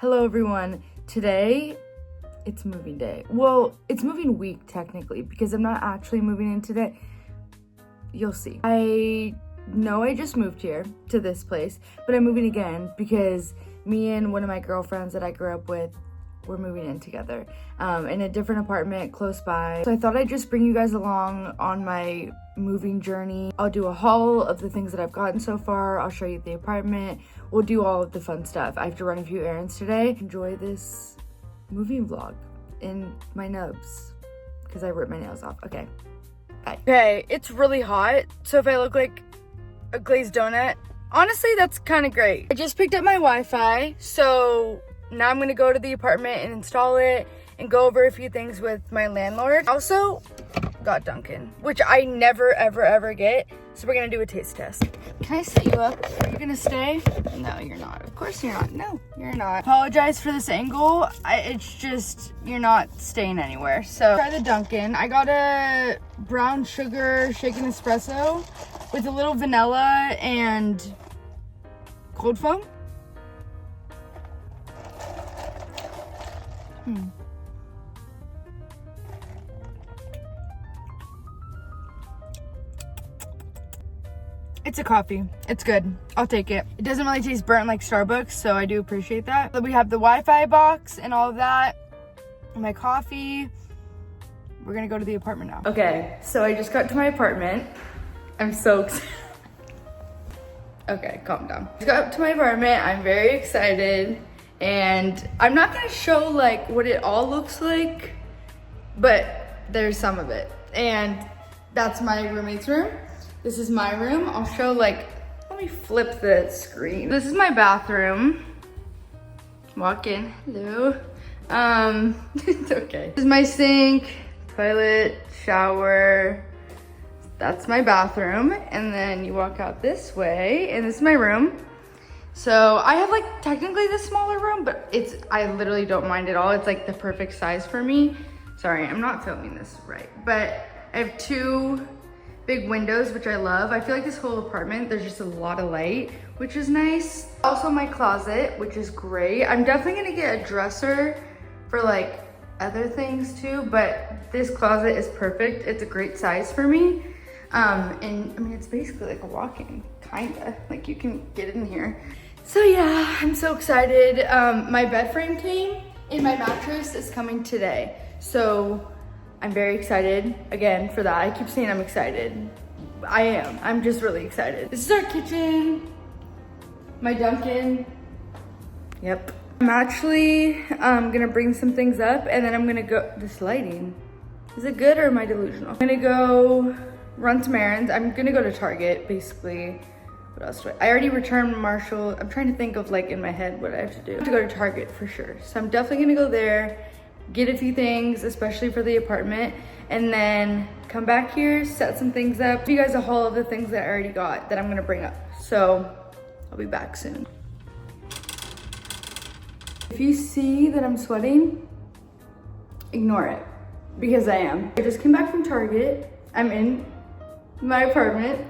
Hello everyone. Today, it's moving day. Well, it's moving week technically because I'm not actually moving in today. You'll see. I know I just moved here to this place, but I'm moving again because me and one of my girlfriends that I grew up with, we're moving in together in a different apartment close by. So I thought I'd just bring you guys along on my moving journey. I'll do a haul of the things that I've gotten so far. I'll show you the apartment. We'll do all of the fun stuff. I have to run a few errands today. Enjoy this moving vlog in my nubs because I ripped my nails off. Okay, bye. Okay, it's really hot, so if I look like a glazed donut, honestly, that's kind of great. I just picked up my Wi-Fi, so now I'm gonna go to the apartment and install it and go over a few things with my landlord. Also got Dunkin', which I never ever get, so we're gonna do a taste test. Can I set you up? Are you gonna stay? No, you're not. Of course you're not. No, you're not. Apologize for this angle. It's just, you're not staying anywhere. So try the Dunkin'. I got a brown sugar shaken espresso with a little vanilla and cold foam. It's a coffee. It's good. I'll take it. It doesn't really taste burnt like Starbucks, so I do appreciate that. But we have the Wi-Fi box and all of that. My coffee. We're gonna go to the apartment now. Okay, so I just got to my apartment. I'm so excited. Okay, calm down. I got up to my apartment. I'm very excited. And I'm not gonna show like what it all looks like, but there's some of it. And that's my roommate's room. This is my room. I'll show like, let me flip the screen. This is my bathroom. Walk in, hello. It's okay. This is my sink, toilet, shower. That's my bathroom. And then you walk out this way and this is my room. So I have like technically the smaller room, but I literally don't mind at all. It's like the perfect size for me. Sorry, I'm not filming this right, but I have two big windows, which I love. I feel like this whole apartment, there's just a lot of light, which is nice. Also my closet, which is great. I'm definitely gonna get a dresser for like other things too, but this closet is perfect. It's a great size for me. And I mean, it's basically like a walk-in, kinda, like you can get in here. So yeah, I'm so excited. My bed frame came and my mattress is coming today. So I'm very excited again for that. I keep saying I'm excited. I am. I'm just really excited. This is our kitchen, my Dunkin'. Yep. I'm actually gonna bring some things up and then I'm gonna go, this lighting, is it good or am I delusional? I'm gonna go run some errands. I'm gonna go to Target, basically. What else do I already returned Marshall. I'm trying to think of like in my head what I have to do. I have to go to Target for sure. So I'm definitely gonna go there, get a few things, especially for the apartment, and then come back here, set some things up. Give you guys a haul of the things that I already got that I'm gonna bring up. So I'll be back soon. If you see that I'm sweating, ignore it, because I am. I just came back from Target. I'm in my apartment.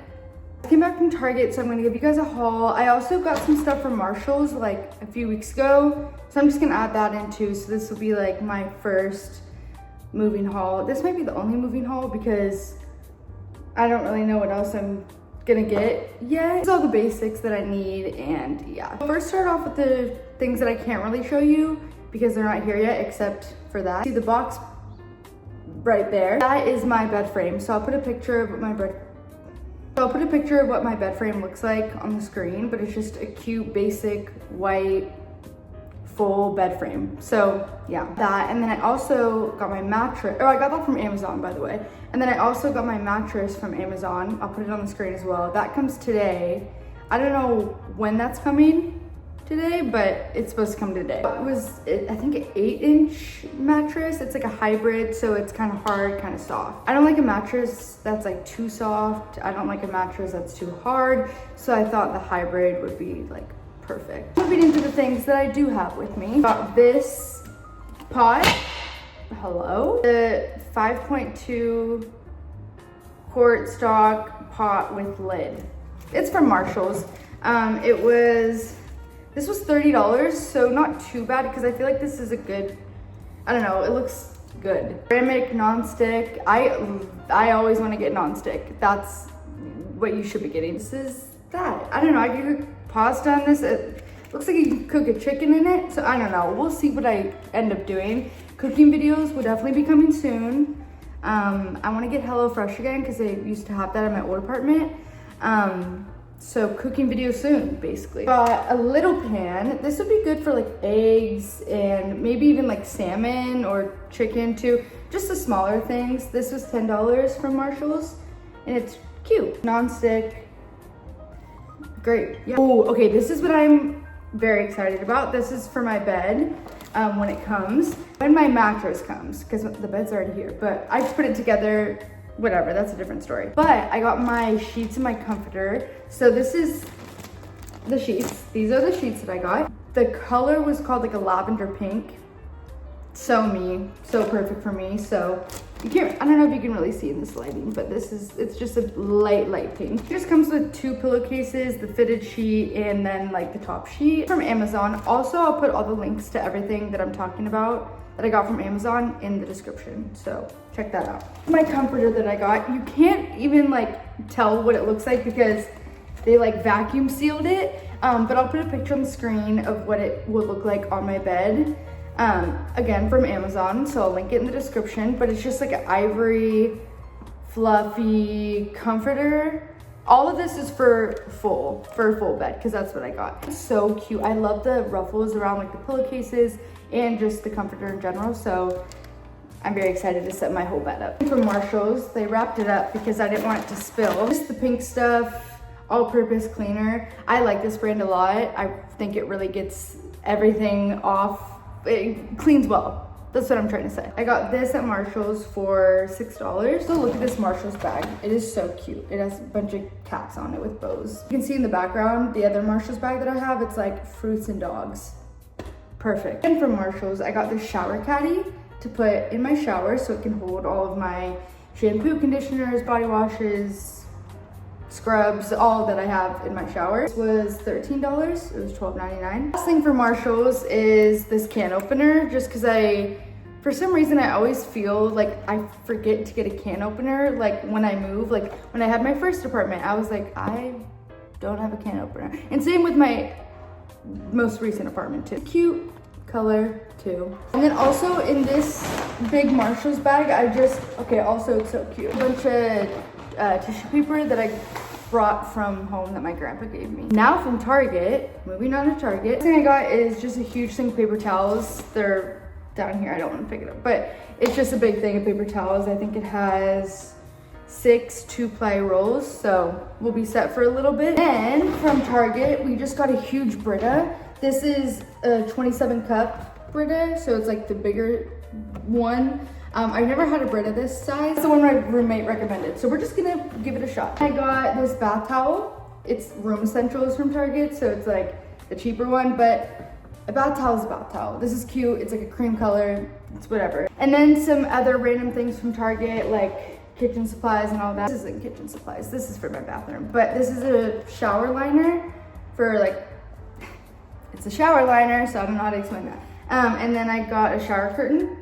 I came back from Target, so I'm gonna give you guys a haul. I also got some stuff from Marshall's like a few weeks ago, so I'm just gonna add that in too. So this will be like my first moving haul. This might be the only moving haul because I don't really know what else I'm gonna get yet. It's all the basics that I need, and yeah. First, start off with the things that I can't really show you because they're not here yet, except for that. See the box right there? That is my bed frame. So I'll put a picture of my bed frame looks like on the screen, but it's just a cute, basic, white, full bed frame. So yeah, that. And then I also got my mattress. Oh, I got that from Amazon, by the way. And then I also got my mattress from Amazon. I'll put it on the screen as well. That comes today. I don't know when that's coming today, but it's supposed to come today. It was, I think, an 8-inch mattress. It's like a hybrid, so it's kind of hard, kind of soft. I don't like a mattress that's like too soft. I don't like a mattress that's too hard. So I thought the hybrid would be like perfect. Moving into the things that I do have with me. Got this pot. Hello. The 5.2 quart stock pot with lid. It's from Marshall's. It was This was $30, so not too bad because I feel like this is a good, I don't know, it looks good. Ceramic, non-stick. I always want to get non-stick. That's what you should be getting. This is that. I don't know, I can cook pasta on this. It looks like you can cook a chicken in it, so I don't know. We'll see what I end up doing. Cooking videos will definitely be coming soon. I want to get HelloFresh again because I used to have that in my old apartment. So cooking video soon, basically. Got a little pan. This would be good for like eggs and maybe even like salmon or chicken too. Just the smaller things. This was $10 from Marshall's and it's cute. Non-stick, great. Yeah. Oh, okay, this is what I'm very excited about. This is for my bed when it comes. When my mattress comes, because the bed's already here, but I just put it together. Whatever, that's a different story. But I got my sheets and my comforter. So this is the sheets. These are the sheets that I got. The color was called like a lavender pink. So me, so perfect for me. So you can't, I don't know if you can really see in this lighting, but it's just a light pink. It just comes with 2 pillowcases, the fitted sheet, and then like the top sheet from Amazon. Also, I'll put all the links to everything that I'm talking about that I got from Amazon in the description, so check that out. My comforter that I got, you can't even like tell what it looks like because they like vacuum sealed it, but I'll put a picture on the screen of what it would look like on my bed. Again, from Amazon, so I'll link it in the description, but it's just like an ivory, fluffy comforter. All of this is for a full bed, because that's what I got. It's so cute. I love the ruffles around like the pillowcases and just the comforter in general, so I'm very excited to set my whole bed up. From Marshall's, they wrapped it up because I didn't want it to spill. Just the pink stuff, all-purpose cleaner. I like this brand a lot. I think it really gets everything off. It cleans well. That's what I'm trying to say. I got this at Marshall's for $6. So look at this Marshall's bag. It is so cute. It has a bunch of caps on it with bows. You can see in the background, the other Marshall's bag that I have, it's like fruits and dogs. Perfect. And from Marshall's, I got this shower caddy to put in my shower so it can hold all of my shampoo, conditioners, body washes, scrubs, all that I have in my shower. This was $13, it was $12.99. Last thing for Marshall's is this can opener, just because for some reason I always feel like I forget to get a can opener, like when I move. Like when I had my first apartment, I was like, I don't have a can opener. And same with my most recent apartment too. Cute color too. And then also in this big Marshall's bag, also it's so cute. A bunch of tissue paper that I brought from home that my grandpa gave me. Now from Target, moving on to Target. The thing I got is just a huge thing of paper towels. They're down here, I don't want to pick it up, but it's just a big thing of paper towels. I think it has 6 2-ply rolls, so we'll be set for a little bit. And from Target, we just got a huge Brita. This is a 27 cup Brita, so it's like the bigger one. I've never had a Brita this size. It's the one my roommate recommended, so we're just gonna give it a shot. I got this bath towel. It's Room Essentials from Target, so it's like the cheaper one, but a bath towel is a bath towel. This is cute. It's like a cream color. It's whatever. And then some other random things from Target, like kitchen supplies and all that. This isn't kitchen supplies. This is for my bathroom, but this is a shower liner for like, it's a shower liner, so I don't know how to explain that. And then I got a shower curtain.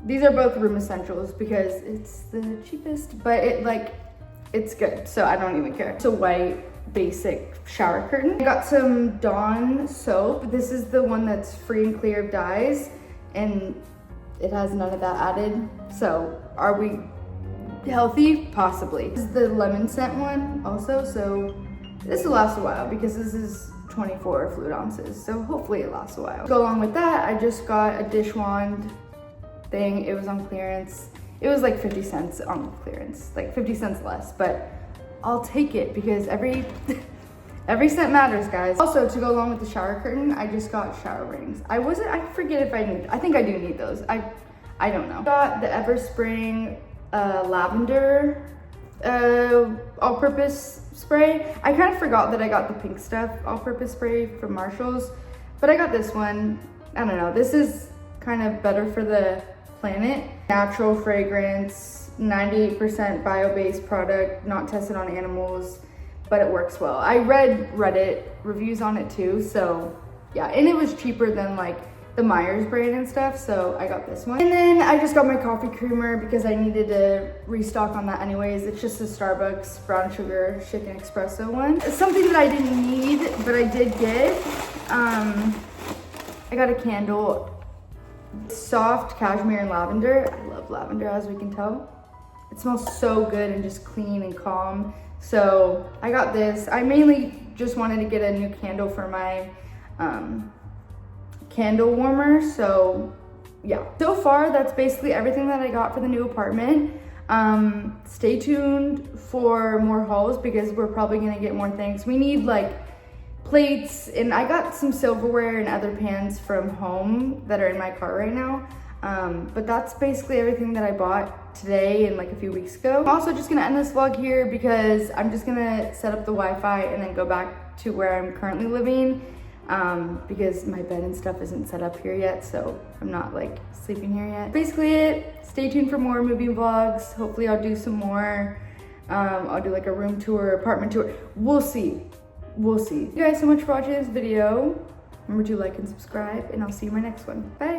These are both Room Essentials because it's the cheapest, but it's good, so I don't even care. It's a white basic shower curtain. I got some Dawn soap. This is the one that's free and clear of dyes, and it has none of that added. So are we healthy? Possibly. This is the lemon scent one also, so this will last a while because this is 24 fluid ounces, so hopefully it lasts a while. To go along with that, I just got a dish wand thing. It was on clearance. It was like 50 cents on clearance, like 50 cents less, but I'll take it because every cent matters, guys. Also, to go along with the shower curtain, I just got shower rings. I forget if I think I do need those. I don't know. Got the Everspring lavender all-purpose spray. I kind of forgot that I got the pink stuff all-purpose spray from Marshall's, but I got this one. I don't know. This is kind of better for the planet. Natural fragrance, 98% bio-based product, not tested on animals, but it works well. I read Reddit reviews on it too, so yeah, and it was cheaper than like the Myers brand and stuff, so I got this one. And then I just got my coffee creamer because I needed to restock on that anyways. It's just a Starbucks brown sugar shaken espresso one. It's something that I didn't need, but I did get. I got a candle, soft cashmere and lavender. I love lavender, as we can tell. It smells so good and just clean and calm. So I got this. I mainly just wanted to get a new candle for my candle warmer, so yeah. So far, that's basically everything that I got for the new apartment. Stay tuned for more hauls because we're probably gonna get more things. We need like plates, and I got some silverware and other pans from home that are in my car right now. But that's basically everything that I bought today and like a few weeks ago. I'm also just gonna end this vlog here because I'm just gonna set up the Wi-Fi and then go back to where I'm currently living. Because my bed and stuff isn't set up here yet, so I'm not like sleeping here yet. Basically it. Stay tuned for more moving vlogs. Hopefully I'll do some more. I'll do like a room tour, apartment tour. We'll see. We'll see. Thank you guys so much for watching this video. Remember to like and subscribe, and I'll see you in my next one. Bye.